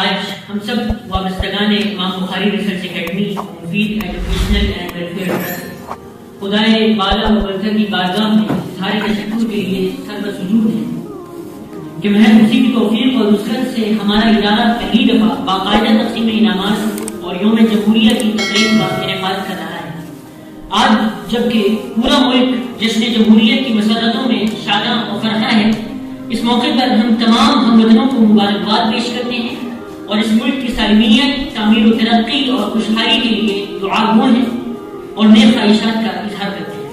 آج ہم سب وابستگان امام بخاری ریسرچ اکیڈمی مفید ایجوکیشنل اینڈ ویلفیئر ٹرسٹ خدائے بالا و برتر کی بارگاہ میں اظہار تشکر کے لیے سر بسجود ہیں کہ محض اسی کی توفیق اور نصرت سے ہمارا ادارہ پہلی دفعہ باقاعدہ تقسیم انعامات اور یوم جمہوریہ کی تقریب کا انعقاد کر رہا ہے۔ آج جبکہ پورا ملک جشن جمہوریت کی مسرتوں میں شاداں و فرحاں ہے، اس موقع پر ہم تمام ہم وطنوں کو مبارکباد پیش کرتے ہیں اور اس ملک کی سالمیت، تعمیر و ترقی اور خوشحالی کے لیے دعا گو ہیں اور نیک خواہشات کا اظہار کرتے ہیں۔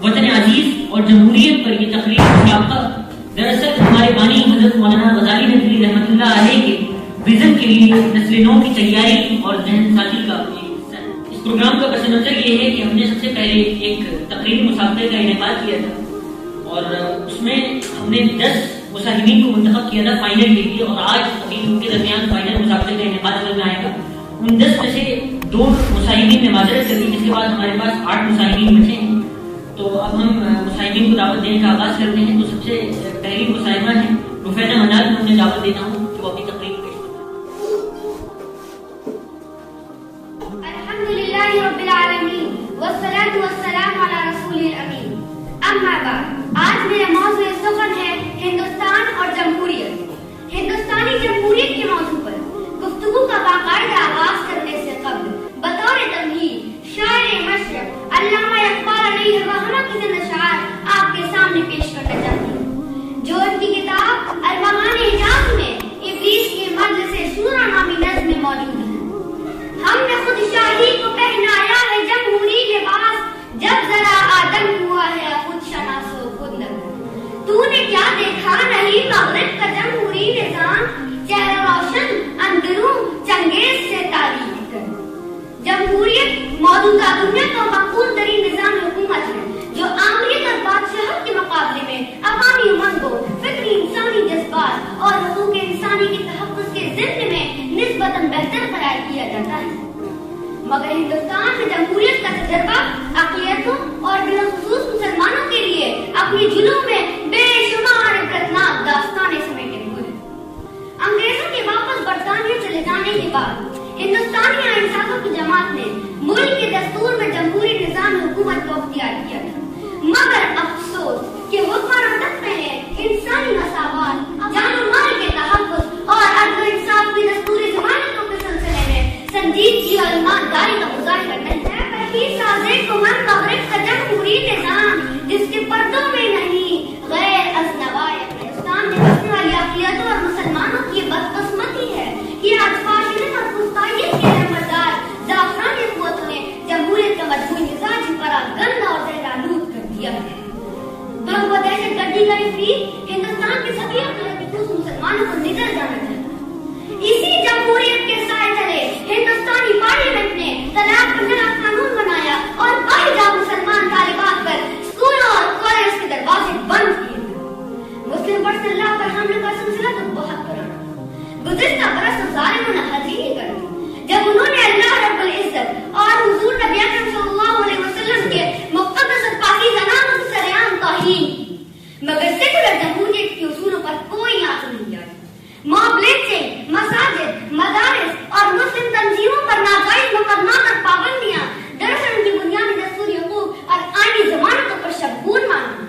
وطن عزیز اور جمہوریت پر یہ تقریب مسابقہ دراصل ہمارے بانی حضرت مولانا غزالی ندوی رحمۃ اللہ علیہ کے ویژن کے لیے نسل نو کی تیاری اور ذہن سازی کا حصہ ہے۔ اس پروگرام کا پس منظر یہ ہے کہ ہم نے سب سے پہلے ایک تقریبی مسابقے کا انعقاد کیا تھا اور اس میں ہم نے 10 مصاحبین کو منتخب کیا تھا فائنل کے لیے، اور آج ابھی ان کے درمیان فائنل مسابقے کا انعقاد کرنا آئے گا۔ ان 10 میں سے 2 مصاحبین نے معذرت کر دی، جس کے بعد ہمارے پاس 8 مصاحبین بچے ہیں۔ تو اب ہم مصاحبین کو دعوت دینے کا آغاز کرتے ہیں۔ تو سب سے پہلی مصاحبہ ہے رفیدہ منال کو ہم نے دعوت دیتا ہوں کہ وہ اپنی تقریر پیش کریں۔ الحمدللہ رب العالمین والصلاة والسلام علی رسول الامین، اما بعد۔ آج میرا موضوع سخن ہے ہندوستان اور جمہوریت۔ ہندوستانی جمہوریت کے موضوع پر گفتگو کا باقاعدہ آغاز کرنے سے قبل بطور تمہید شاعر مشرق علامہ اقبال علیہ الرحمہ کی چند اشعار آپ کے سامنے پیش کرنا چاہتی ہوں، جو ان کی کتاب ارمغان حجاز میں ابلیس کے مجلس شورا نامی نظم میں موجود ہے۔ ہم نے خود شاہی کو پہنایا ہے جمہوری لباس، جب ذرا آدم ہوا ہے خود شناس و خود نگر۔ تو نے کیا دیکھا نہیں مغرب کا جمہوری نظام، چہرہ روشن اندروں چنگیز سے تعریف کر۔ جمہوریت موجودہ دنیا کا مقبول ترین نظام حکومت ہے، جو آمریت اور بادشاہت کے مقابلے میں عوامی امنگوں، فطری انسانی جذبات اور حقوق انسانی کے تحفظ کے ضمن میں نسبتاً بہتر قرار دیا جاتا ہے۔ مگر ہندوستان میں جمہوریت کا تجربہ اقلیتوں اور بالخصوص مسلمانوں کے لیے اپنی جلوں میں بے شمار عبرتناک داستانیں سمیٹے ہوئے۔ انگریزوں کے واپس برطانیہ چلے جانے کے بعد ہندوستانی انصافوں کی جماعت نے ملک کے دستور میں جمہوری نظام حکومت کو اختیار کیا تھا، مگر افسوس کہ حکمران رکھتے ہیں انسانی مساوات، جان و مال کے تحفظ اور عدل و انصاف کی دستوری ضمانتوں کے سلسلے میں سنجیدگی اور ایمانداری کا مظاہرہ نہیں ہے۔ پہلی سازش کو من مغرب کا جمہوری نظام، جس کے پردوں میں نہیں غیر ازنوائے ہندوستان میں بسنے والی اقلیتوں اور مسلمانوں کی بدقسمتی ہے کہ آج فاشلت اور پختائیت کے نمبردار زعفرانی قوتوں نے جمہوریت کا مجموعی مزاج پراگند اور زہرآلود کر دیا ہے۔ بم و دہشت گردی کا افریق ہندوستان کے سبھی اقلیتی مسلمانوں کو نگل جانا چاہتا ہے۔ اسی جمہوریت کے سائے تلے ہندوستانی پارلیمنٹ نے طلاق کا نیا قانون بنایا اور باحجاب مسلمان طالبات پر اسکولوں اور کالج کے دروازے بند کیے۔ مسلم پرسنل لا پر حملوں کا سلسلہ تو بہت پرانا، گزشتہ برس ظالموں نے حد ہی نہیں کر دی جب انہوں نے اللہ رب العزت اور حضور نبی اکرم صلی اللہ علیہ وسلم کے مقدس اور پاکیزہ ناموں کی سرعام توہین کی، مگر سیکولر جمہوریت کے اصولوں پر کوئی آنچ نہیں آئی۔ موب لنچنگ، مساجد، مدارس اور مسلم تنظیموں پر ناجائز مقدمات اور پابندیاں دراصل ان کی بنیادی دستوری حقوق اور آئینی ضمانتوں پر شبگون ماننا۔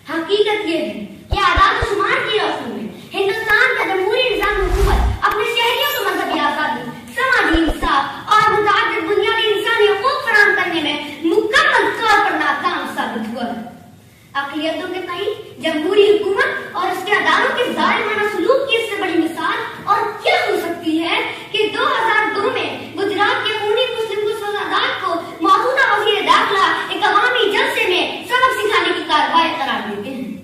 حقیقت یہ ہے کہ اعداد و شمار کی روشنی میں ہندوستان کا جمہوری نظام حکومت اپنے شہریوں کو مذہبی آزادی، سماجی انصاف اور متعدد بنیادی انسانی حقوق فراہم کرنے میں مکمل طور پر ناکام ثابت ہوا ہے۔ اقلیتوں کے تئیں جمہوری حکومت اور اس کے اداروں کے ظالمانہ سلوک کی اس سے بڑی مثال اور کیا ہو سکتی ہے کہ 2002 میں گجرات کے خونی مسلم گسادات کو موجودہ وزیر داخلہ ایک عوامی جلسے میں سبق سکھانے کی کارروائی قرار دیتے ہیں۔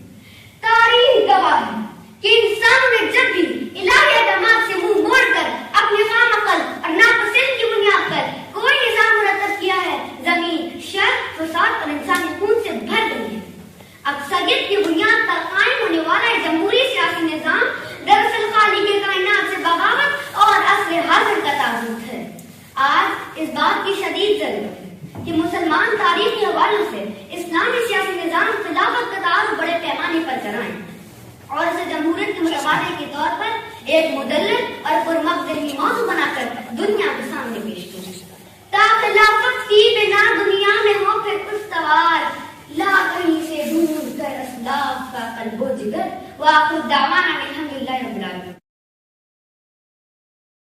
تاریخ گواہ ہے کہ انسان نے جب بھی الہی احکامات سے منہ موڑ کر اپنے خام عقل اور ناپسند کی بنیاد پر کوئی نظام مرتب کیا ہے، زمین شر، فساد اور انسانی خون سے بھر گئی ہے۔ اکثریت کی بنیاد پر قائم ہونے والا جمہوری سیاسی نظام دراصل خالق کائنات سے بغاوت اور عصر حاضر کا تعلق ہے۔ آج اس بات کی شدید ضرورت ہے کہ مسلمان تاریخی حوالوں سے اسلامی سیاسی نظام خلافت کا تعارف بڑے پیمانے پر کرائیں اور اسے جمہوریت کے متبادل کے طور پر ایک مدلل اور پرمغزی موضوع بنا کر دنیا کے سامنے پیش کروں تا خلافت کی بنا دنیا میں ہو پھر استوار لا کہیں سے ڈھونڈ کر اسلاف کا قلب و جگر وآخر دعوانا